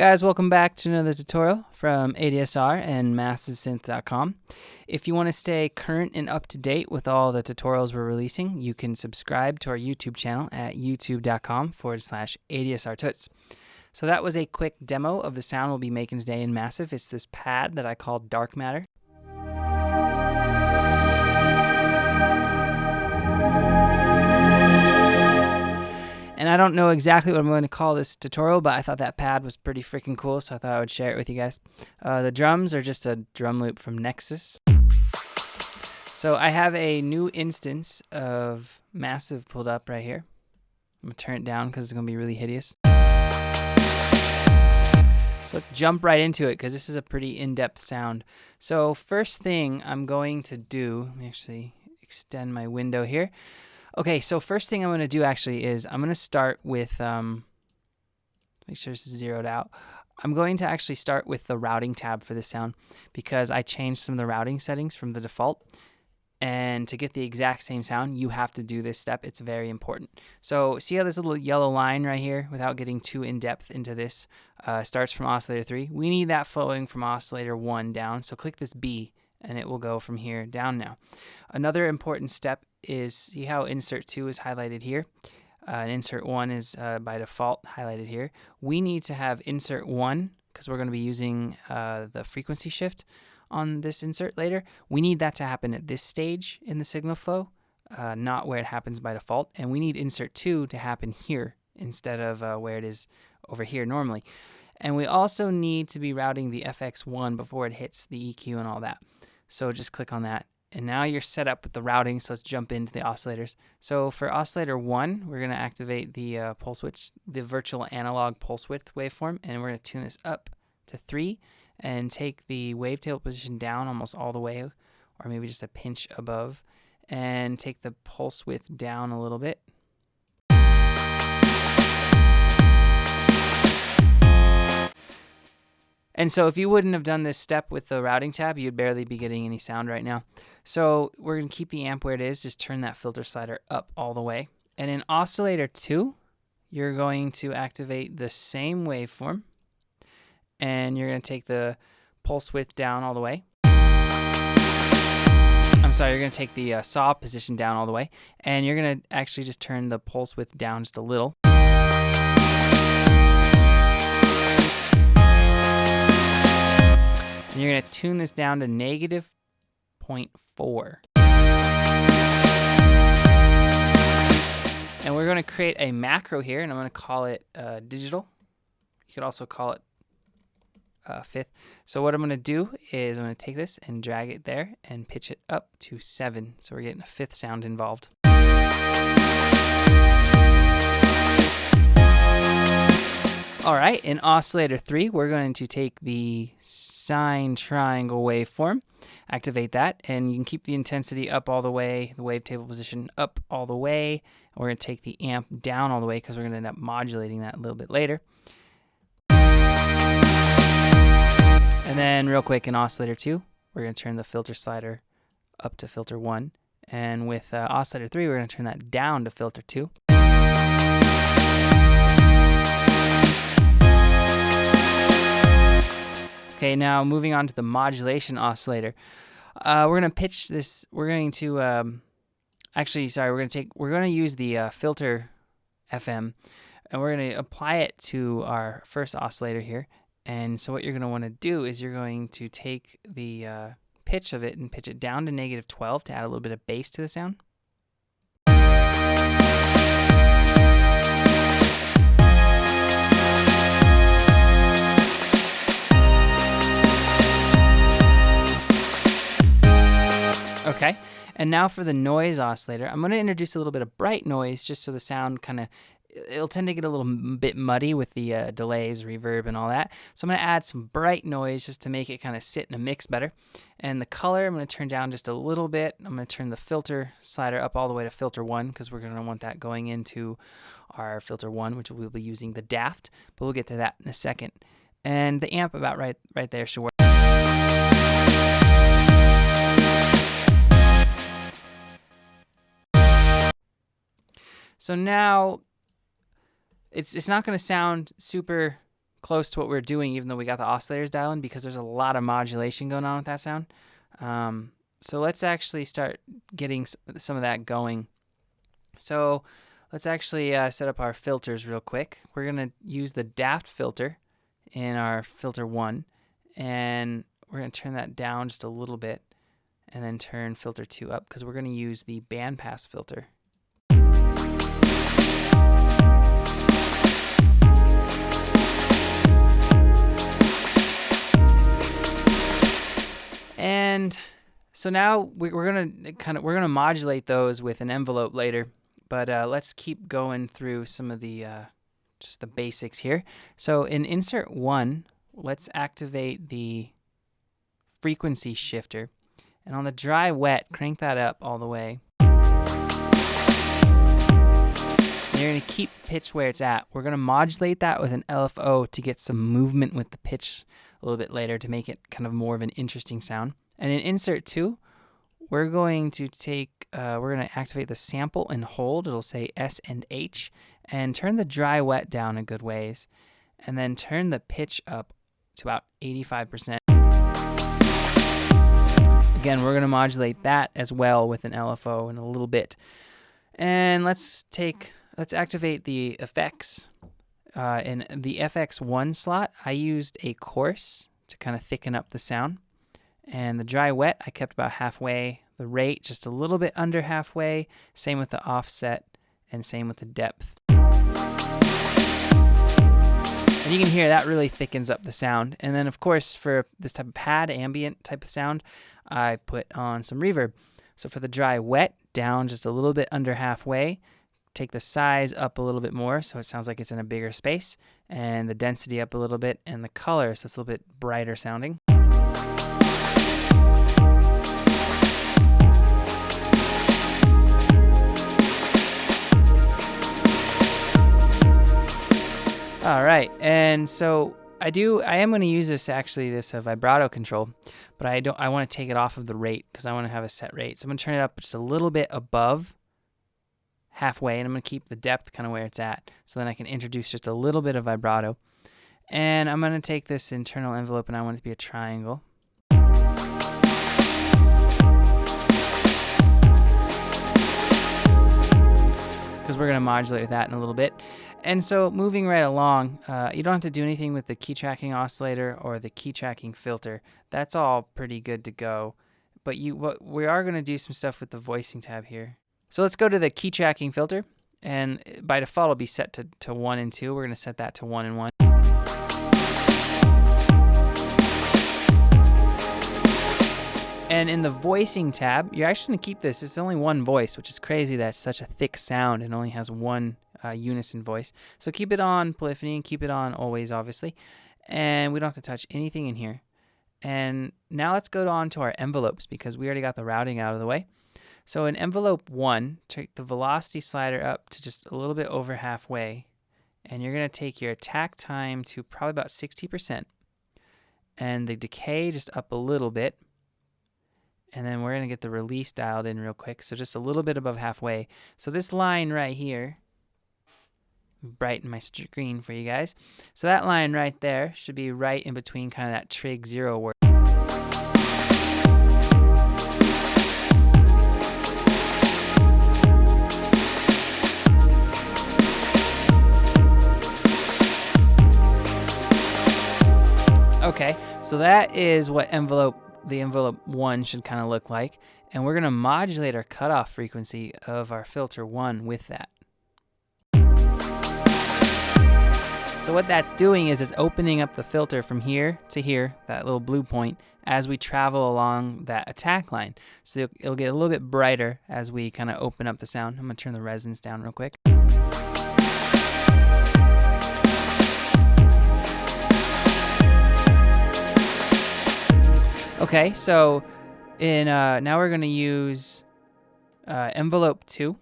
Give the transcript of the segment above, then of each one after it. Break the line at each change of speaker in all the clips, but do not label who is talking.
guys, welcome back to another tutorial from ADSR and MassiveSynth.com. If you want to stay current and up to date with all the tutorials we're releasing, you can subscribe to our YouTube channel at youtube.com/ADSRtuts. So that was a quick demo of the sound we'll be making today in Massive. It's this pad that I call Dark Matter. And I don't know exactly what I'm going to call this tutorial, but I thought that pad was pretty freaking cool, so I thought I would share it with you guys. The drums are just a drum loop from Nexus. So I have a new instance of Massive pulled up right here. I'm going to turn it down because it's going to be really hideous. So let's jump right into it because this is a pretty in-depth sound. So first thing I'm going to do, let me actually extend my window here. Okay, so first thing I'm going to do actually is I'm going to start with, make sure this is zeroed out. I'm going to actually start with the routing tab for this sound because I changed some of the routing settings from the default. And to get the exact same sound, you have to do this step. It's very important. So see how this little yellow line right here, without getting too in-depth into this, starts from oscillator 3. We need that flowing from oscillator 1 down. So click this B, and it will go from here down now. Another important step is, see how insert 2 is highlighted here? And insert 1 is by default highlighted here. We need to have insert 1, because we're going to be using the frequency shift on this insert later. We need that to happen at this stage in the signal flow, not where it happens by default. And we need insert 2 to happen here instead of where it is over here normally. And we also need to be routing the FX1 before it hits the EQ and all that. So just click on that. And now you're set up with the routing, so let's jump into the oscillators. So for oscillator 1, we're going to activate the pulse width, the virtual analog pulse width waveform, and we're going to tune this up to 3 and take the wavetable position down almost all the way, or maybe just a pinch above, and take the pulse width down a little bit. And so if you wouldn't have done this step with the routing tab, you'd barely be getting any sound right now. So we're going to keep the amp where it is, just turn that filter slider up all the way. And in oscillator 2, you're going to activate the same waveform, and you're going to take the pulse width down all the way. I'm sorry, you're going to take the saw position down all the way, and you're going to actually just turn the pulse width down just a little. And you're going to tune this down to -0.4. And we're going to create a macro here, and I'm going to call it digital. You could also call it fifth. So what I'm going to do is I'm going to take this and drag it there and pitch it up to 7. So we're getting a fifth sound involved. All right, in oscillator 3, we're going to take the sine triangle waveform, activate that, and you can keep the intensity up all the way, the wavetable position up all the way. We're going to take the amp down all the way because we're going to end up modulating that a little bit later. And then real quick in oscillator 2, we're going to turn the filter slider up to filter 1. And with oscillator 3, we're going to turn that down to filter 2. Okay, now moving on to the modulation oscillator. We're going to pitch this, we're going to, we're going to use the filter FM, and we're going to apply it to our first oscillator here. And so what you're going to want to do is you're going to take the pitch of it and pitch it down to -12 to add a little bit of bass to the sound. Okay, and now for the noise oscillator, I'm going to introduce a little bit of bright noise just so the sound kind of, it'll tend to get a little bit muddy with the delays, reverb, and all that. So I'm going to add some bright noise just to make it kind of sit in a mix better. And the color, I'm going to turn down just a little bit. I'm going to turn the filter slider up all the way to filter 1 because we're going to want that going into our filter 1, which we'll be using the Daft, but we'll get to that in a second. And the amp about right there should work. So now it's not going to sound super close to what we're doing, even though we got the oscillators dialed in, because there's a lot of modulation going on with that sound. So let's actually start getting some of that going. So let's actually set up our filters real quick. We're going to use the daft filter in our filter 1, and we're going to turn that down just a little bit, and then turn filter 2 up, because we're going to use the bandpass filter. And so now we're gonna modulate those with an envelope later, but let's keep going through some of the just the basics here. So in Insert 1, let's activate the frequency shifter, and on the dry wet, crank that up all the way. And you're gonna keep pitch where it's at. We're gonna modulate that with an LFO to get some movement with the pitch a little bit later to make it kind of more of an interesting sound. And in Insert 2, we're going to activate the sample and hold. It'll say S and H, and turn the dry wet down a good ways, and then turn the pitch up to about 85%. Again, we're going to modulate that as well with an LFO in a little bit. And let's activate the effects. In the FX1 slot, I used a coarse to kind of thicken up the sound. And the dry wet, I kept about halfway. The rate, just a little bit under halfway. Same with the offset, and same with the depth. And you can hear that really thickens up the sound. And then, of course, for this type of pad, ambient type of sound, I put on some reverb. So for the dry wet, down just a little bit under halfway. Take the size up a little bit more so it sounds like it's in a bigger space, and the density up a little bit, and the color so it's a little bit brighter sounding. All right, and so I am going to use this vibrato control, but I want to take it off of the rate because I want to have a set rate. So I'm going to turn it up just a little bit above halfway, and I'm going to keep the depth kind of where it's at, so then I can introduce just a little bit of vibrato. And I'm going to take this internal envelope, and I want it to be a triangle. Because we're going to modulate with that in a little bit. And so moving right along, you don't have to do anything with the key tracking oscillator or the key tracking filter. That's all pretty good to go. But we are going to do some stuff with the voicing tab here. So let's go to the key tracking filter, and by default it'll be set to 1 and 2. We're going to set that to 1 and 1. And in the voicing tab, you're actually going to keep this. It's only one voice, which is crazy that it's such a thick sound and only has one unison voice. So keep it on polyphony and keep it on always, obviously. And we don't have to touch anything in here. And now let's go on to our envelopes because we already got the routing out of the way. So in envelope 1, take the velocity slider up to just a little bit over halfway. And you're going to take your attack time to probably about 60%. And the decay just up a little bit. And then we're going to get the release dialed in real quick. So just a little bit above halfway. So this line right here, brighten my screen for you guys. So that line right there should be right in between kind of that trig 0 word. Okay, so that is what the envelope 1 should kind of look like, and we're going to modulate our cutoff frequency of our filter 1 with that. So what that's doing is it's opening up the filter from here to here, that little blue point, as we travel along that attack line. So it'll get a little bit brighter as we kind of open up the sound. I'm going to turn the resonance down real quick. Okay, so now we're going to use envelope 2,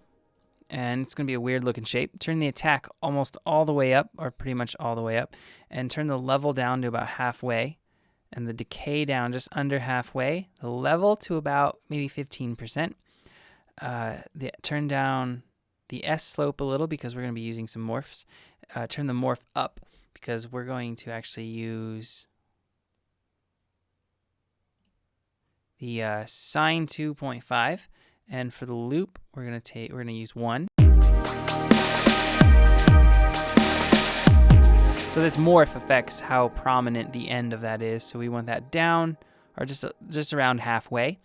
and it's going to be a weird looking shape. Turn the attack almost all the way up, or pretty much all the way up, and turn the level down to about halfway, and the decay down just under halfway, the level to about maybe 15%. Turn down the S slope a little because we're going to be using some morphs. Turn the morph up because we're going to actually use the sine 2.5, and for the loop we're going to use 1. So this morph affects how prominent the end of that is. So we want that down, or just around halfway.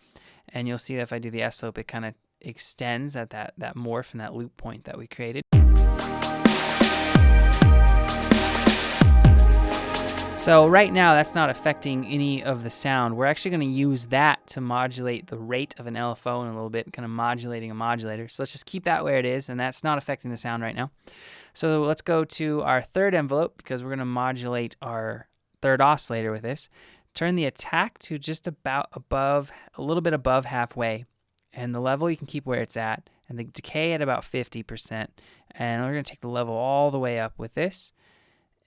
And you'll see that if I do the S slope, it kind of extends at that morph and that loop point that we created. So right now that's not affecting any of the sound. We're actually going to use that to modulate the rate of an LFO in a little bit, kind of modulating a modulator. So let's just keep that where it is, and that's not affecting the sound right now. So let's go to our third envelope, because we're going to modulate our third oscillator with this. Turn the attack to just about above, a little bit above halfway, and the level you can keep where it's at, and the decay at about 50%. And we're going to take the level all the way up with this.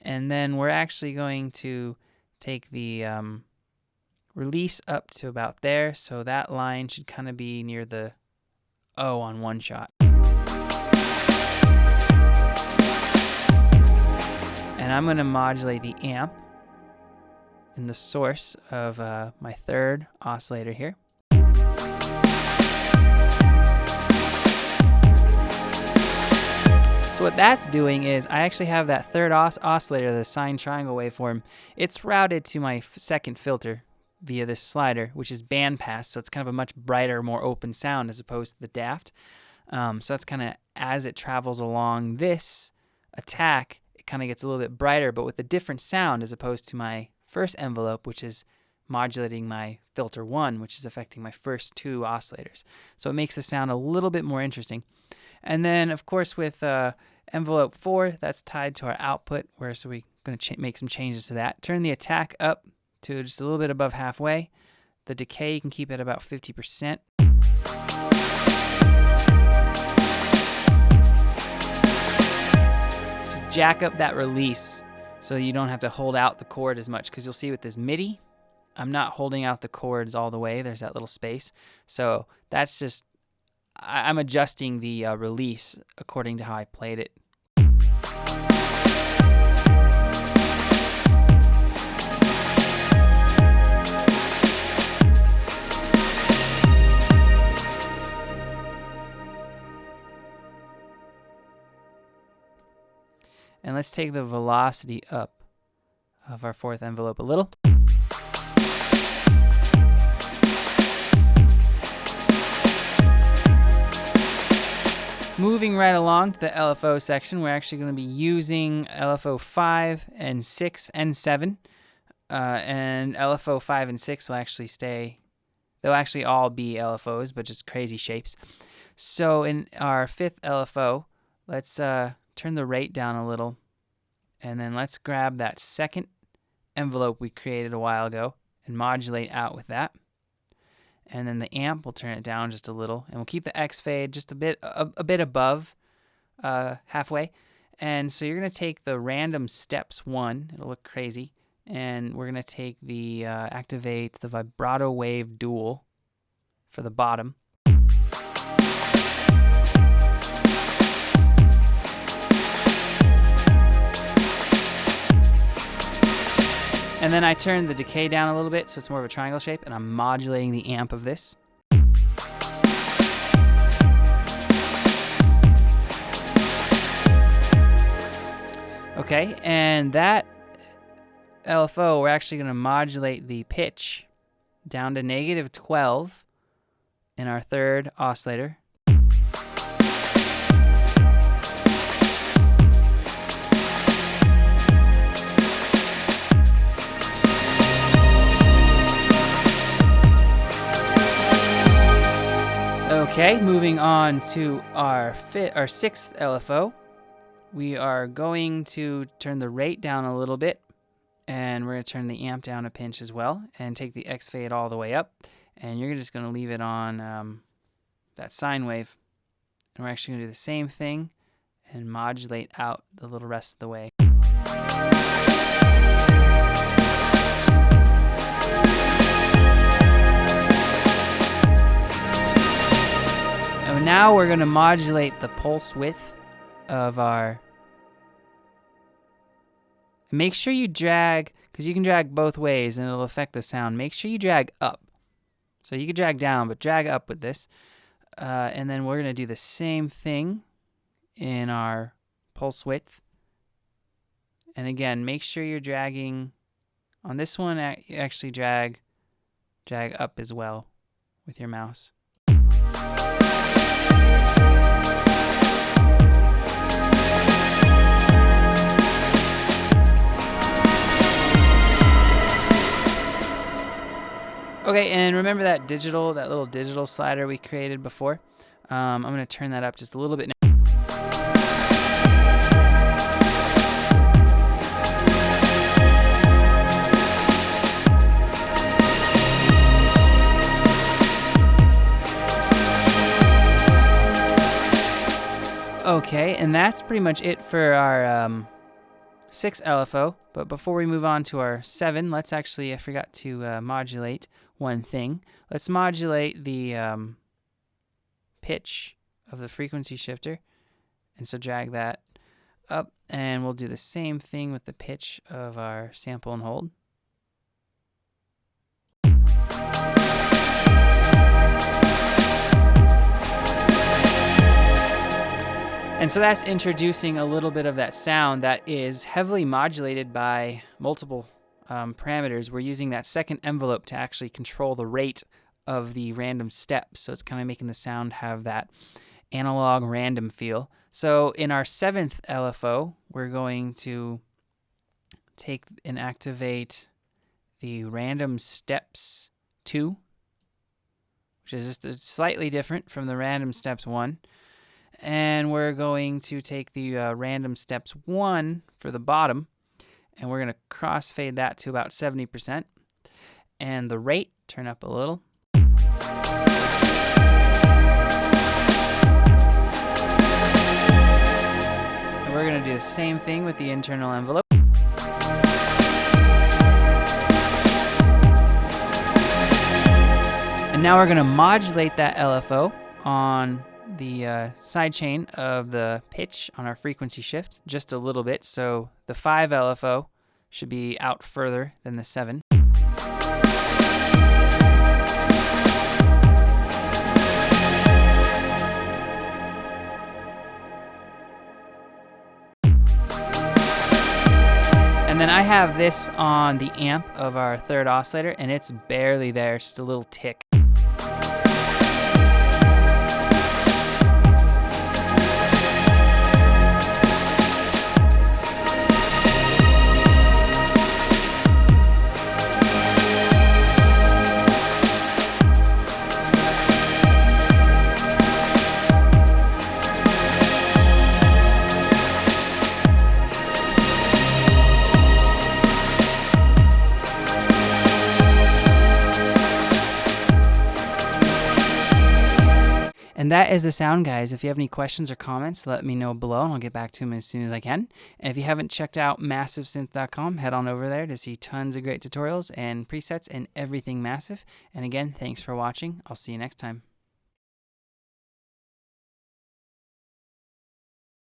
And then we're actually going to take the release up to about there. So that line should kind of be near the O on one shot. And I'm going to modulate the amp in the source of my third oscillator here. So what that's doing is I actually have that third oscillator, the sine triangle waveform. It's routed to my second filter via this slider, which is bandpass. So it's kind of a much brighter, more open sound as opposed to the daft. So that's kind of as it travels along this attack, it kind of gets a little bit brighter, but with a different sound as opposed to my first envelope, which is modulating my filter 1, which is affecting my first 2 oscillators. So it makes the sound a little bit more interesting. And then, of course, with envelope 4, that's tied to our output, so we're going to make some changes to that. Turn the attack up to just a little bit above halfway. The decay you can keep at about 50%. Just jack up that release so you don't have to hold out the chord as much, because you'll see with this MIDI, I'm not holding out the chords all the way. There's that little space. So that's just, I'm adjusting the release according to how I played it. And let's take the velocity up of our fourth envelope a little. Moving right along to the LFO section, we're actually going to be using LFO 5 and 6 and 7. And LFO 5 and 6 will actually stay, they'll actually all be LFOs, but just crazy shapes. So in our fifth LFO, let's turn the rate down a little. And then let's grab that second envelope we created a while ago and modulate out with that. And then the amp, we'll turn it down just a little, and we'll keep the X fade just a bit above halfway. And so you're going to take the random steps 1, it'll look crazy, and we're going to take the activate the vibrato wave dual for the bottom. And then I turn the decay down a little bit so it's more of a triangle shape, and I'm modulating the amp of this. Okay, and that LFO, we're actually going to modulate the pitch down to -12 in our third oscillator. Okay, moving on to our sixth LFO. We are going to turn the rate down a little bit, and we're going to turn the amp down a pinch as well, and take the X fade all the way up, and you're just going to leave it on that sine wave. And we're actually going to do the same thing and modulate out the little rest of the way. And now we're going to modulate the pulse width of our Make sure you drag, because you can drag both ways and it'll affect the sound. Make sure you drag up. So you can drag down, but drag up with this. And then we're going to do the same thing in our pulse width. And again, make sure you're dragging on this one. Actually drag up as well with your mouse. Okay, and remember that little digital slider we created before? I'm going to turn that up just a little bit now. Okay, and that's pretty much it for our 6 LFO. But before we move on to our 7, let's actually, I forgot to modulate one thing. Let's modulate the pitch of the frequency shifter. And so drag that up, and we'll do the same thing with the pitch of our sample and hold. And so that's introducing a little bit of that sound that is heavily modulated by multiple parameters. We're using that second envelope to actually control the rate of the random steps. So it's kind of making the sound have that analog random feel. So in our 7th LFO, we're going to take and activate the random steps 2, which is just slightly different from the random steps 1. And we're going to take the random steps 1 for the bottom, and we're going to crossfade that to about 70%. And the rate, turn up a little. And we're going to do the same thing with the internal envelope. And now we're going to modulate that LFO on the sidechain of the pitch on our frequency shift just a little bit, so the 5 LFO should be out further than the 7. And then I have this on the amp of our 3rd oscillator, and it's barely there, just a little tick. And that is the sound, guys. If you have any questions or comments, let me know below, and I'll get back to them as soon as I can. And if you haven't checked out MassiveSynth.com, head on over there to see tons of great tutorials and presets and everything massive. And again, thanks for watching. I'll see you next time.